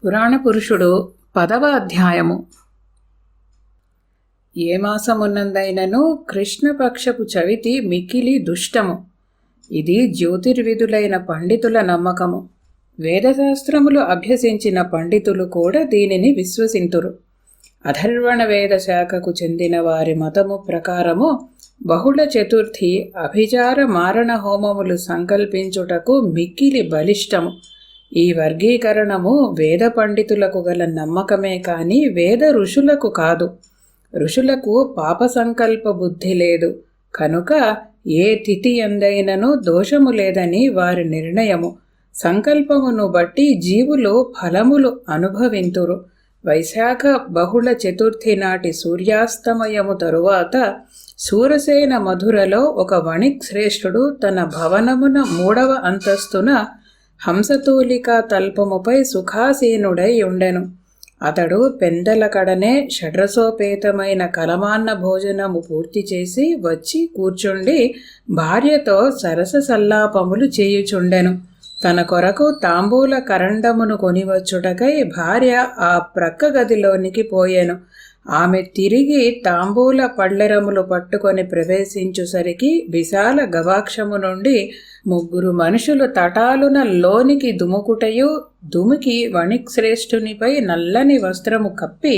పురాణ పురుషుడు 10వ అధ్యాయము. ఏ మాసమున్నందైనను కృష్ణపక్షపు చవితి మిక్కిలి దుష్టము. ఇది జ్యోతిర్విధులైన పండితుల నమ్మకము. వేదశాస్త్రములు అభ్యసించిన పండితులు కూడా దీనిని విశ్వసింతురు. అథర్వణ వేద శాఖకు చెందిన వారి మతము ప్రకారము బహుళ చతుర్థి అభిచార మారణ హోమములు సంకల్పించుటకు మిక్కిలి బలిష్టము. ఈ వర్గీకరణము వేద పండితులకు గల నమ్మకమే కాని వేద ఋషులకు కాదు. ఋషులకు పాప సంకల్ప బుద్ధి లేదు కనుక ఏ తిథి ఎందైనను దోషము లేదని వారి నిర్ణయము. సంకల్పమును బట్టి జీవులు ఫలములు అనుభవింతురు. వైశాఖ బహుళ చతుర్థి నాటి సూర్యాస్తమయము తరువాత సూరసేన మధురలో ఒక వణిక్ శ్రేష్ఠుడు తన భవనమున 3వ అంతస్తున హంసతూలికా తల్పముపై సుఖాసీనుడై ఉండెను. అతడు పెందల కడనే షడ్రసోపేతమైన కలమాన్న భోజనము పూర్తి చేసి వచ్చి కూర్చుండి భార్యతో సరస సల్లాపములు చేయుచుండెను. తన కొరకు తాంబూల కరండమును కొనివచ్చుటకై భార్య ఆ ప్రక్క గదిలోనికి పోయెను. ఆమె తిరిగి తాంబూల పళ్ళెరములు పట్టుకొని ప్రవేశించుసరికి విశాల గవాక్షము నుండి 3 మనుషులు తటాలున లోనికి దుముకుటయు దుమికి వణిక్ శ్రేష్ఠునిపై నల్లని వస్త్రము కప్పి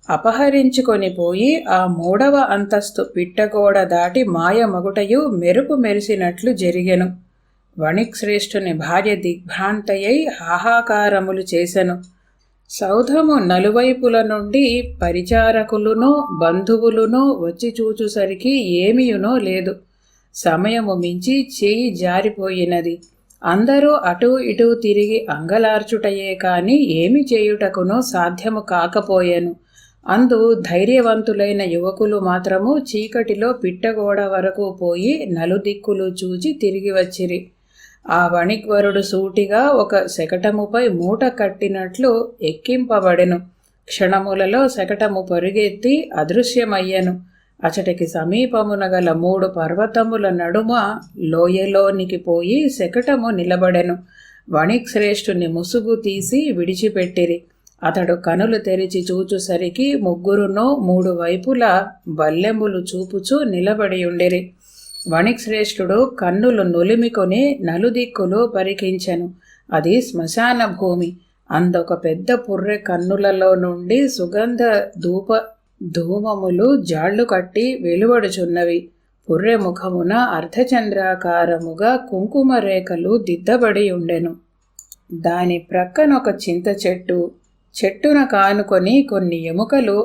అపహరించుకొని పోయి ఆ 3వ అంతస్తు పిట్టగోడ దాటి మాయమగుటయు మెరుపు మెరిసినట్లు జరిగెను. వణిక్ శ్రేష్ఠుని భార్య దిగ్భ్రాంతయై హాహాకారములు చేసెను. సౌధము నలువైపుల నుండి పరిచారకులునో బంధువులునో వచ్చి చూచుసరికి ఏమీయునో లేదు. సమయము మించి చేయి జారిపోయినది. అందరూ అటూ ఇటూ తిరిగి అంగలార్చుటయే కాని ఏమి చేయుటకునో సాధ్యము కాకపోయెను. అందు ధైర్యవంతులైన యువకులు మాత్రము చీకటిలో పిట్టగోడ వరకు పోయి నలుదిక్కులు చూచి తిరిగి వచ్చిరి. ఆ వణిక్వరుడు సూటిగా ఒక శకటముపై మూట కట్టినట్లు ఎక్కింపబడెను. క్షణములలో శకటము పరుగెత్తి అదృశ్యమయ్యెను. అచటికి సమీపమున గల 3 పర్వతముల నడుమ లోయలోనికి పోయి శకటము నిలబడెను. వణిక్ శ్రేష్ఠుని ముసుగు తీసి విడిచిపెట్టిరి. అతడు కనులు తెరిచి చూచుసరికి 3 వైపులా బల్లెములు చూపుచూ నిలబడియుండిరి. వణిక్ శ్రేష్ఠుడు కన్నులు నులిమికొని నలుదిక్కులు పరికించెను. అది శ్మశాన భూమి. అందొక పెద్ద పుర్రె కన్నులలో నుండి సుగంధ ధూమములు జాళ్లు కట్టి వెలువడుచున్నవి. పుర్రె ముఖమున అర్ధచంద్రాకారముగా కుంకుమ రేఖలు దిద్దబడి ఉండెను. దాని ప్రక్కనొక చింత చెట్టు, చెట్టున కానుకొని కొన్ని ఎముకలు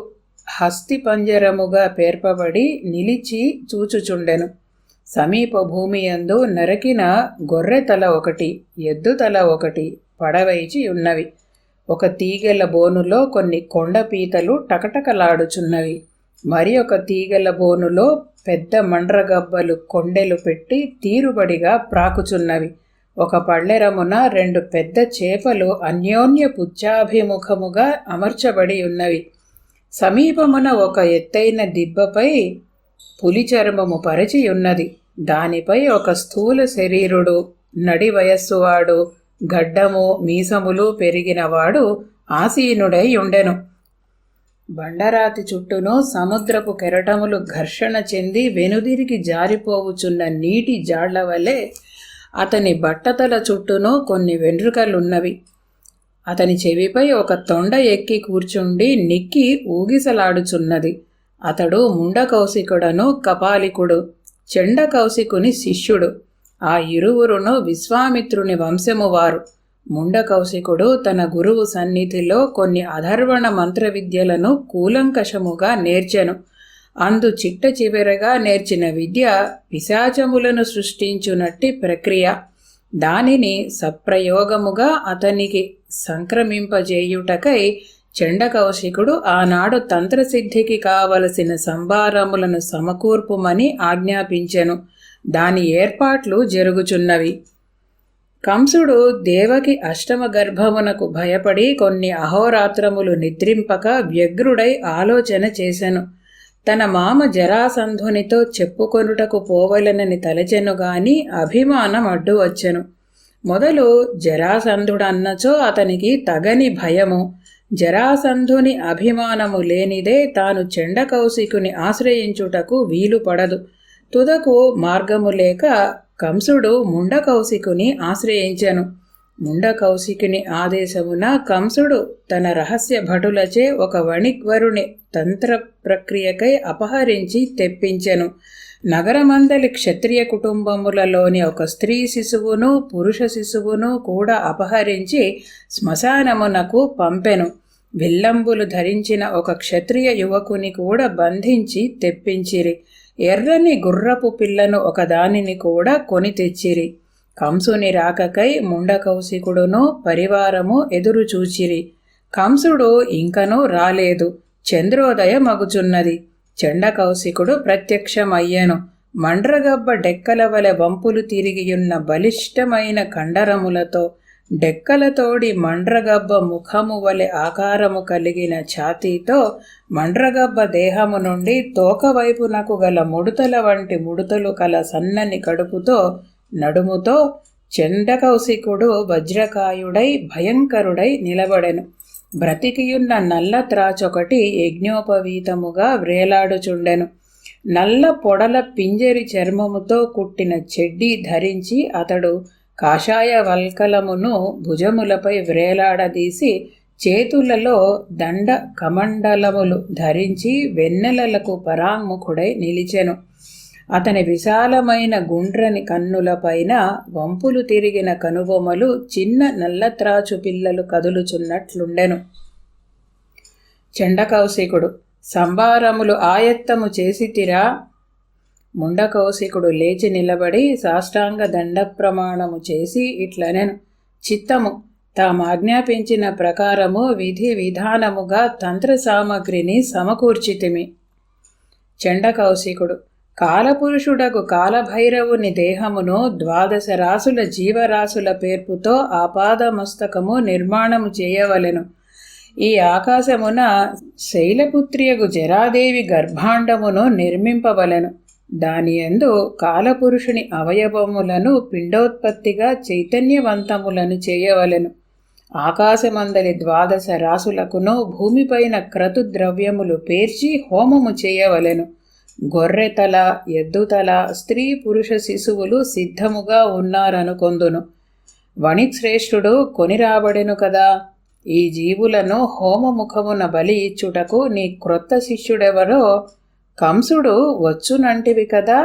హస్తి పంజరముగా పేర్పబడి నిలిచి చూచుచుండెను. సమీప భూమి యందు నరకిన గొర్రె తల ఒకటి, ఎద్దు తల ఒకటి పడవైచి ఉన్నవి. ఒక తీగెల బోనులో కొన్ని కొండపీతలు టకటకలాడుచున్నవి. మరి ఒక తీగెల బోనులో పెద్ద మండ్రగబ్బలు కొండెలు పెట్టి తీరుబడిగా ప్రాకుచున్నవి. ఒక పళ్ళెరమున 2 పెద్ద చేపలు అన్యోన్య పుచ్చాభిముఖముగా అమర్చబడి ఉన్నవి. సమీపమున ఒక ఎత్తైన దిబ్బపై పులి చర్మము పరిచి ఉన్నది. దానిపై ఒక స్థూల శరీరుడు, నడి వయస్సువాడు, గడ్డము మీసములు పెరిగినవాడు ఆసీనుడై ఉండెను. బండరాతి చుట్టూను సముద్రపు కెరటములు ఘర్షణ చెంది వెనుదిరిగి జారిపోవుచున్న నీటి జాళ్ల వలె అతని బట్టతల చుట్టూను కొన్ని వెంట్రుకలున్నవి. అతని చెవిపై ఒక తొండ ఎక్కి కూర్చుండి నిక్కి ఊగిసలాడుచున్నది. అతడు ముండకౌశికుడను కపాలికుడు, చెండకౌశికుని శిష్యుడు. ఆ ఇరువురును విశ్వామిత్రుని వంశము వారు. ముండకౌశికుడు తన గురువు సన్నిధిలో కొన్ని అధర్వణ మంత్ర విద్యలను కూలంకషముగా నేర్చెను. అందు చిట్ట చివరగా నేర్చిన విద్య పిశాచములను సృష్టించునట్టి ప్రక్రియ. దానిని సప్రయోగముగా అతనికి సంక్రమింపజేయుటకై చెండకౌశికుడు ఆనాడు తంత్రసిద్ధికి కావలసిన సంభారములను సమకూర్పుమని ఆజ్ఞాపించెను. దాని ఏర్పాట్లు జరుగుచున్నవి. కంసుడు దేవకి అష్టమ గర్భమునకు భయపడి కొన్ని అహోరాత్రములు నిద్రింపక వ్యగ్రుడై ఆలోచన చేసెను. తన మామ జరాసంధునితో చెప్పుకొనుటకు పోవలనని తలచెను గాని అభిమానం అడ్డు వచ్చెను. మొదలు జరాసంధుడన్నచో అతనికి తగని భయము, జరాసంధుని అభిమానము లేనిదే తాను చండకౌశికుని ఆశ్రయించుటకు వీలు పడదు. తుదకు మార్గము లేక కంసుడు ముండకౌశికుని ఆశ్రయించెను. ముండకౌశికుని ఆదేశమున కంసుడు తన రహస్య భటులచే ఒక వణిక్వరుని తంత్ర ప్రక్రియకై అపహరించి తెప్పించెను. నగరమందలి క్షత్రియ కుటుంబములలోని ఒక స్త్రీ శిశువును పురుష శిశువును కూడా అపహరించి శ్మశానమునకు పంపెను. విల్లంబులు ధరించిన ఒక క్షత్రియ యువకుని కూడా బంధించి తెప్పించిరి. ఎర్రని గుర్రపు పిల్లను ఒకదానిని కూడా కొని తెచ్చిరి. కంసుని రాకకై ముండకౌశికుడును పరివారము ఎదురుచూచిరి. కంసుడు ఇంకనూ రాలేదు. చంద్రోదయమగుచున్నది. చండకౌశికుడు ప్రత్యక్షమయ్యెను. మండ్రగబ్బ డెక్కల వలె వంపులు తిరిగియున్న బలిష్టమైన కండరములతో, డెక్కలతోడి మండ్రగబ్బ ముఖము వలె ఆకారము కలిగిన ఛాతీతో, మండ్రగబ్బ దేహము నుండి తోకవైపునకు గల ముడుతల వంటి ముడుతలు కల సన్నని కడుపుతో, నడుముతో చండకౌశికుడు వజ్రకాయుడై భయంకరుడై నిలబడెను. బ్రతికియున్న నల్ల త్రాచొకటి యజ్ఞోపవీతముగా వ్రేలాడుచుండెను. నల్ల పొడల పింజరి చర్మముతో కుట్టిన చెడ్డీ ధరించి అతడు కాషాయ వల్కలమును భుజములపై వ్రేలాడదీసి చేతులలో దండ కమండలములు ధరించి వెన్నెలలకు పరాంముఖుడై నిలిచెను. అతని విశాలమైన గుండ్రని కన్నులపైన వంపులు తిరిగిన కనుబొమలు చిన్న నల్లత్రాచు పిల్లలు కదులుచున్నట్లుండెను. చండకౌశికుడు: సంభారములు ఆయత్తము చేసితిరా? ముండకౌశికుడు లేచి నిలబడి సాష్టాంగ దండ ప్రమాణము చేసి ఇట్లనెను: చిత్తము, తామాజ్ఞాపించిన ప్రకారము విధి విధానముగా తంత్ర సామగ్రిని సమకూర్చితిమి. చండకౌశికుడు: కాలపురుషుడగు కాలభైరవుని దేహమును 12 రాసుల జీవరాశుల పేర్పుతో ఆపాదమస్తకము నిర్మాణము చేయవలెను. ఈ ఆకాశమున శైలపుత్రియగు జరాదేవి గర్భాండమును నిర్మింపవలెను. దానియందు కాలపురుషుని అవయవములను పిండోత్పత్తిగా చైతన్యవంతములను చేయవలెను. ఆకాశమందలి 12 రాసులకును భూమిపైన క్రతు ద్రవ్యములు పేర్చి హోమము చేయవలెను. గొర్రెతల, ఎద్దుతల, స్త్రీ పురుష శిశువులు సిద్ధముగా ఉన్నారనుకొందును. వణిక్శ్రేష్ఠుడు కొనిరాబడెను కదా. ఈ జీవులను హోమముఖమున బలి ఇచ్చుటకు నీ క్రొత్త శిష్యుడెవరో కంసుడు వచ్చునంటివి కదా.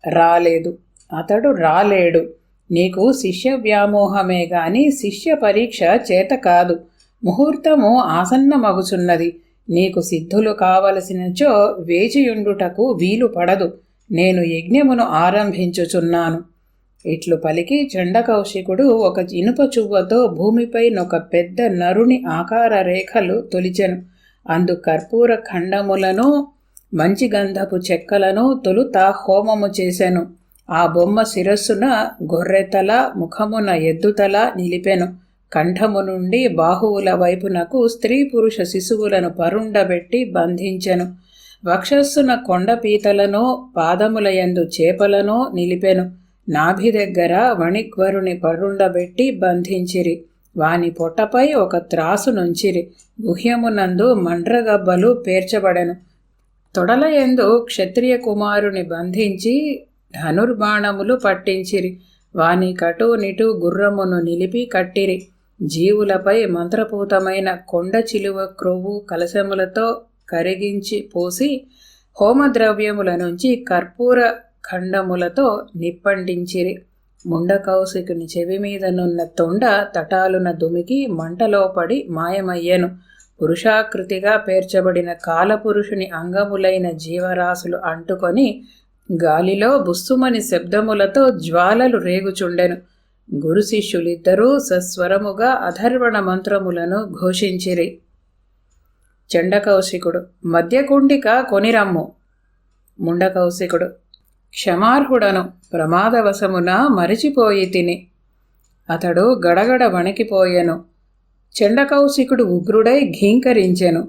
రాలేదు, అతడు రాలేడు. నీకు శిష్య వ్యామోహమే గాని శిష్య పరీక్ష చేత కాదు. ముహూర్తము ఆసన్నమగుచున్నది. నీకు సిద్ధులు కావలసినచో వేచియుండుటకు వీలు పడదు. నేను యజ్ఞమును ఆరంభించుచున్నాను. ఇట్లు పలికి చండకౌశికుడు ఒక ఇనుప చువ్వతో భూమిపై ఒక పెద్ద నరుని ఆకార రేఖలు తొలిచెను. అందు కర్పూర ఖండములను మంచి గంధపు చెక్కలను తొలుత హోమము చేసెను. ఆ బొమ్మ శిరస్సున గొర్రెతల, ముఖమున ఎద్దుతల నిలిపెను. కంఠము నుండి బాహువుల వైపునకు స్త్రీ పురుష శిశువులను పరుండబెట్టి బంధించెను. వక్షస్సున కొండపీతలను, పాదములయందు చేపలను నిలిపెను. నాభి దగ్గర వణిక్వరుని పరుండబెట్టి బంధించిరి. వాని పొట్టపై ఒక త్రాసు నుంచిరి. గుహ్యమునందు మండ్రగబ్బలు పేర్చబడెను. తొడలయందు క్షత్రియ కుమారుని బంధించి ధనుర్బాణములు పట్టించిరి. వాని కటు నిటు గుర్రమును నిలిపి కట్టిరి. జీవులపై మంత్రపూతమైన కొండ చిలువ క్రొవ్వు కలశములతో కరిగించి పోసి హోమద్రవ్యముల నుంచి కర్పూర ఖండములతో నిప్పంటించిరి. ముండకౌశికుని చెవి మీదనున్న తొండ తటాలున దుమికి మంటలో పడి మాయమయ్యెను. పురుషాకృతిగా పేర్చబడిన కాలపురుషుని అంగములైన జీవరాశులు అంటుకొని గాలిలో బుస్సుమని శబ్దములతో జ్వాలలు రేగుచుండెను. గురు శిష్యులిద్దరూ సస్వరముగా అధర్వణ మంత్రములను ఘోషించిరి. చండకౌశికుడు: మద్యకుండిక కొనిరమ్ము. ముండకౌశికుడు: క్షమార్హుడను, ప్రమాదవశమున మరిచిపోయి తిని. అతడు గడగడ వణికిపోయెను. చండకౌశికుడు ఉగ్రుడై ఘీంకరించెను.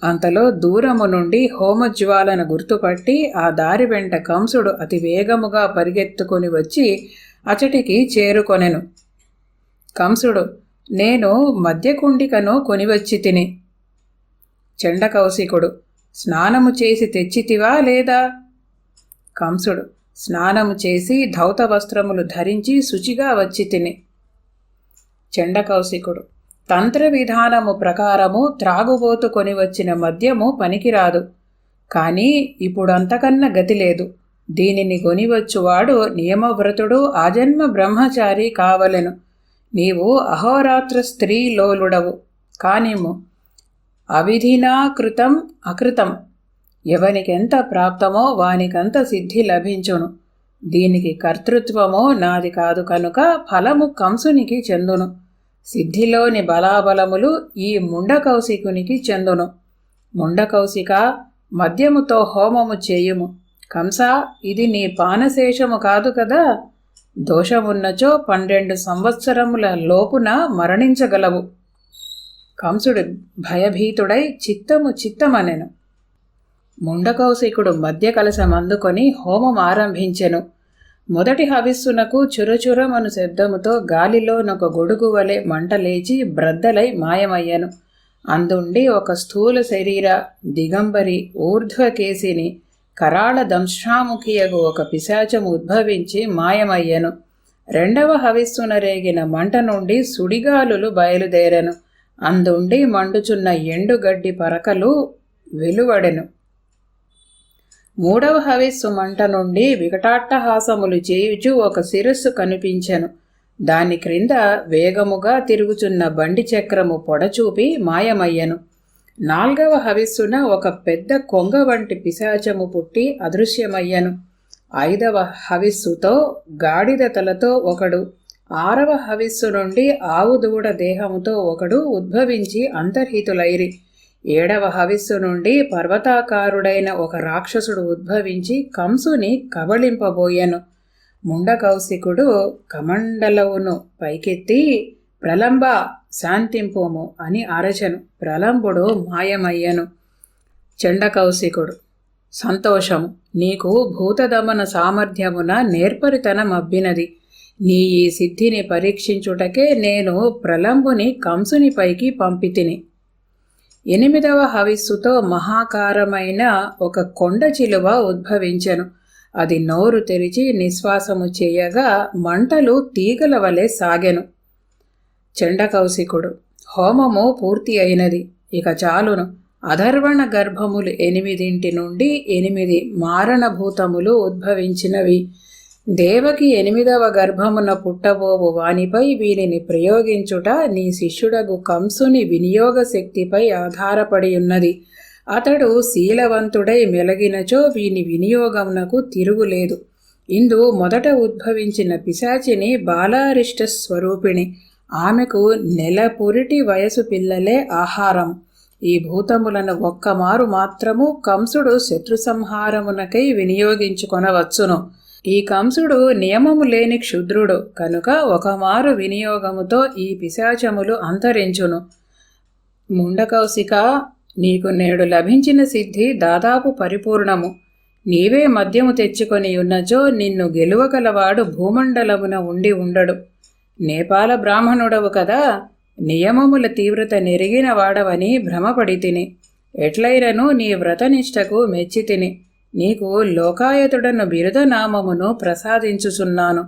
అంతలో దూరము నుండి హోమజ్వాలను గుర్తుపట్టి ఆ దారి వెంట కంసుడు అతి వేగముగా పరిగెత్తుకొని వచ్చి అచటికి చేరుకొనెను. కంసుడు, నేను మద్యకుండికను కొనివచ్చి తిని. చండకౌశికుడు, స్నానము చేసి తెచ్చితివా లేదా? కంసుడు, స్నానము చేసి ధౌత వస్త్రములు ధరించి శుచిగా వచ్చి తిని. చండకౌశికుడు, తంత్ర విధానము ప్రకారము త్రాగుబోతు కొని వచ్చిన మద్యము పనికిరాదు. కానీ ఇప్పుడంతకన్నా గతి లేదు. దీనిని కొనివచ్చువాడు నియమవ్రతుడు ఆజన్మ బ్రహ్మచారి కావలెను. నీవు అహోరాత్ర స్త్రీ లోలుడవు కానిము. అవిధినా కృతం అకృతం, ఎవనికెంత ప్రాప్తమో వానికంత సిద్ధి లభించును. దీనికి కర్తృత్వమో నాది కాదు కనుక ఫలము కంసునికి చెందును. సిద్ధిలోని బలాబలములు ఈ ముండకౌశికునికి చెందును. ముండకౌశిక, మద్యముతో హోమము చేయుము. కంస, ఇది నీ పానశేషము కాదు కదా. దోషమున్నచో 12 సంవత్సరముల లోపున మరణించగలవు. కంసుడు భయభీతుడై చిత్తమనెను. ముండకౌశికుడు మద్య కలశమందుకొని హోమం ఆరంభించెను. మొదటి హవిస్సునకు చురచురమను శబ్దముతో గాలిలోనొక గొడుగు వలె మంట లేచి బ్రద్దలై మాయమయ్యను. అందుండి ఒక స్థూల శరీర దిగంబరి ఊర్ధ్వకేశిని కరాళ దంశ్రాముఖియగు ఒక పిశాచము ఉద్భవించి మాయమయ్యను. రెండవ హవిస్సున రేగిన మంట నుండి సుడిగాలులు బయలుదేరెను. అందుండి మండుచున్న ఎండుగడ్డి పరకలు వెలువడెను. మూడవ హవిస్సు మంట నుండి వికటాట్టహాసములు చేయుచు ఒక శిరస్సు కనిపించెను. దాని క్రింద వేగముగా తిరుగుచున్న బండి చక్రము పొడచూపి మాయమయ్యను. నాల్గవ హవిస్సున ఒక పెద్ద కొంగ వంటి పిశాచము పుట్టి అదృశ్యమయ్యను. ఐదవ హవిస్సుతో గాడిద తలతో ఒకడు, ఆరవ హవిస్సు నుండి ఆవు దూడ దేహముతో ఒకడు ఉద్భవించి అంతర్హితులైరి. ఏడవ హవిస్సు నుండి పర్వతాకారుడైన ఒక రాక్షసుడు ఉద్భవించి కంసుని కబళింపబోయెను. ముండకౌశికుడు కమండలవును పైకెత్తి, ప్రలంబ శాంతింపుము అని అరచెను. ప్రలంబుడు మాయమయ్యను. చండకౌశికుడు, సంతోషము, నీకు భూతదమన సామర్థ్యమున నేర్పరితనమబ్బినది. నీ ఈ సిద్ధిని పరీక్షించుటకే నేను ప్రలంబుని కంసునిపైకి పంపితిని. 8వ హవిస్సుతో మహాకారమైన ఒక కొండ చిలువ ఉద్భవించెను. అది నోరు తెరిచి నిశ్వాసము చేయగా మంటలు తీగల వలె సాగెను. చండకౌశికుడు, హోమము పూర్తి అయినది, ఇక చాలును. అధర్వణ గర్భములు 8 నుండి 8 మారణభూతములు ఉద్భవించినవి. దేవకి 8వ గర్భమున పుట్టబోవు వానిపై వీనిని ప్రయోగించుట నీ శిష్యుడగు కంసుని వినియోగ శక్తిపై ఆధారపడి ఉన్నది. అతడు శీలవంతుడై మెలగినచో వీని వినియోగమునకు తిరుగులేదు. ఇందు మొదట ఉద్భవించిన పిశాచిని బాలారిష్ట స్వరూపిణి. ఆమెకు నెల పురిటి వయసు పిల్లలే ఆహారం. ఈ భూతములను ఒక్కమారు మాత్రము కంసుడు శత్రు సంహారమునకై వినియోగించుకొనవచ్చును. ఈ కంసుడు నియమము లేని క్షుద్రుడు కనుక ఒకమారు వినియోగముతో ఈ పిశాచములు అంతరించును. ముండకౌశిక, నీకు నేడు లభించిన సిద్ధి దాదాపు పరిపూర్ణము. నీవే మద్యము తెచ్చుకొని ఉన్నచో నిన్ను గెలువగలవాడు భూమండలమున ఉండి ఉండడు. నేపాల బ్రాహ్మణుడవు కదా, నియమముల తీవ్రత నెరిగిన వాడవని భ్రమపడి తిని. ఎట్లైనను నీ వ్రతనిష్టకు మెచ్చి తిని. నీకు లోకాయతుడను బిరుదనామమును ప్రసాదించుచున్నాను.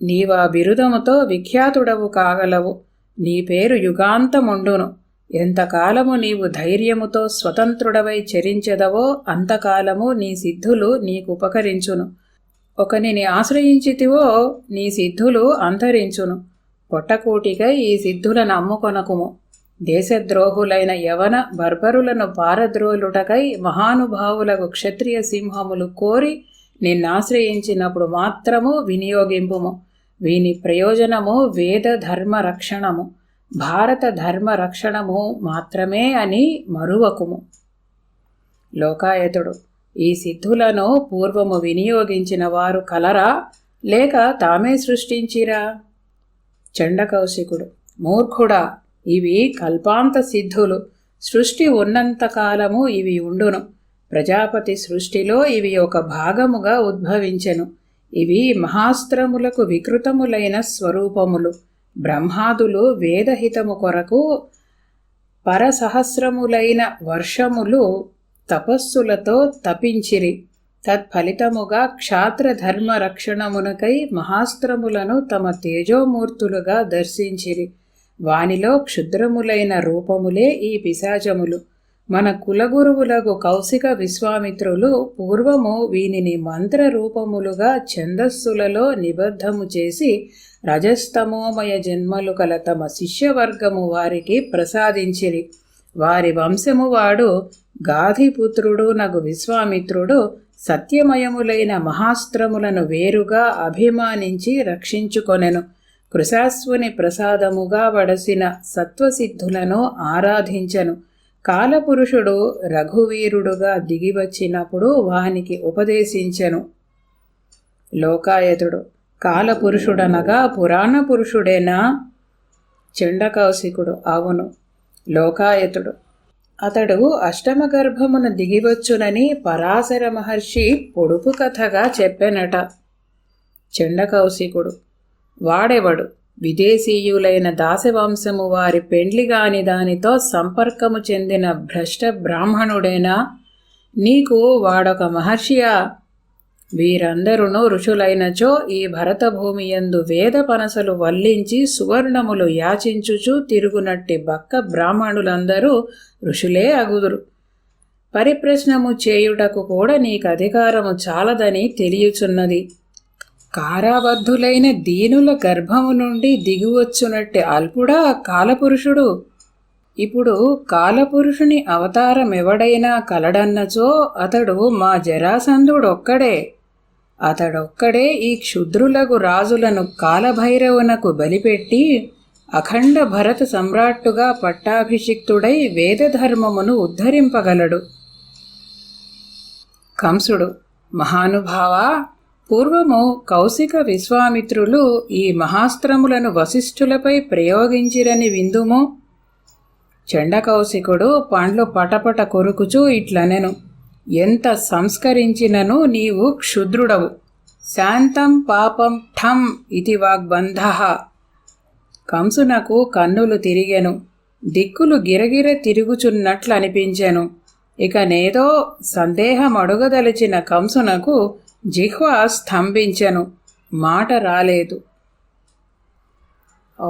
నీవా బిరుదముతో విఖ్యాతుడవు కాగలవు. నీ పేరు యుగాంతముండును. ఎంతకాలము నీవు ధైర్యముతో స్వతంత్రుడవై చరించెదవో అంతకాలము నీ సిద్ధులు నీకుపకరించును. ఒకనిని ఆశ్రయించితివో నీ సిద్ధులు అంతరించును. పొట్టకూటికై ఈ సిద్ధులను అమ్ముకొనకుము. దేశద్రోహులైన యవన బర్బరులను పారద్రోలుటకై మహానుభావులకు క్షత్రియ సింహములు కోరి నిన్నాశ్రయించినప్పుడు మాత్రము వినియోగింపుము. వీని ప్రయోజనము వేద ధర్మ రక్షణము, భారత ధర్మ రక్షణము మాత్రమే అని మరువకుము. లోకాయతుడు, ఈ సిద్ధులను పూర్వము వినియోగించిన వారు కలరా, లేక తామే సృష్టించిరా? చండకౌశికుడు, మూర్ఖుడా, ఇవి కల్పాంత సిద్ధులు. సృష్టి ఉన్నంతకాలము ఇవి ఉండును. ప్రజాపతి సృష్టిలో ఇవి ఒక భాగముగా ఉద్భవించెను. ఇవి మహాస్త్రములకు వికృతములైన స్వరూపములు. బ్రహ్మాదులు వేదహితము కొరకు పరసహస్రములైన వర్షములు తపస్సులతో తపించిరి. తత్ఫలితముగా క్షాత్రధర్మ రక్షణమునకై మహాస్త్రములను తమ తేజోమూర్తులుగా దర్శించిరి. వానిలో క్షుద్రములైన రూపములే ఈ పిశాచములు. మన కులగురువులకు కౌశిక విశ్వామిత్రులు పూర్వము వీనిని మంత్రరూపములుగా ఛందస్సులలో నిబద్ధము చేసి రజస్తమోమయ జన్మలు కల తమ శిష్యవర్గము వారికి ప్రసాదించిరి. వారి వంశము వాడు గాధిపుత్రుడు నగు విశ్వామిత్రుడు సత్యమయములైన మహాస్త్రములను వేరుగా అభిమానించి రక్షించుకొనెను. కృశాశ్వుని ప్రసాదముగా వడసిన సత్వసిద్ధులను ఆరాధించెను. కాలపురుషుడు రఘువీరుడుగా దిగివచ్చినప్పుడు వానికి ఉపదేశించెను. లోకాయతుడు: కాలపురుషుడనగా పురాణ పురుషుడేనా? చండకౌశికుడు: అవును. లోకాయతుడు: అతడు అష్టమ గర్భమున దిగివచ్చునని పరాశర మహర్షి పొడుపు కథగా చెప్పెనట. చండకౌశికుడు: వాడెవడు? విదేశీయులైన దాసవంశము వారి పెండ్లిగాని దానితో సంపర్కము చెందిన భ్రష్ట బ్రాహ్మణుడేనా? నీకు వాడొక మహర్షియా? వీరందరూ ఋషులైనచో ఈ భరతభూమియందు వేద పనసలు వల్లించి సువర్ణములు యాచించుచు తిరుగునట్టి బక్క బ్రాహ్మణులందరూ ఋషులే అగుదురు. పరిప్రశ్నము చేయుటకు కూడా నీకు అధికారము చాలదని తెలియచున్నది. కారాబద్ధులైన దీనుల గర్భము నుండి దిగువచ్చునట్టి అల్పుడా కాలపురుషుడు? ఇప్పుడు కాలపురుషుని అవతారమెవడైనా కలడన్నచో అతడు మా జరాసంధుడొక్కడే. అతడొక్కడే ఈ క్షుద్రులగు రాజులను కాలభైరవునకు బలిపెట్టి అఖండ భరత సమ్రాట్టుగా పట్టాభిషిక్తుడై వేదధర్మమును ఉద్ధరింపగలడు. కంసుడు: మహానుభావా, పూర్వము కౌశిక విశ్వామిత్రులు ఈ మహాస్త్రములను వశిష్ఠులపై ప్రయోగించిరని విందుము. చండకౌశికుడు పండ్లు పటపట కొరుకుచూ ఇట్లనెను: ఎంత సంస్కరించినను నీవు క్షుద్రుడవు. శాంతం పాపం ఠం ఇతి వాగ్బంధః. కంసునకు కన్నులు తిరిగెను. దిక్కులు గిరగిర తిరుగుచున్నట్లనిపించెను. ఇక నేదో సందేహమడుగదలిచిన కంసునకు జిహ్వ స్తంభించెను. మాట రాలేదు. ఓ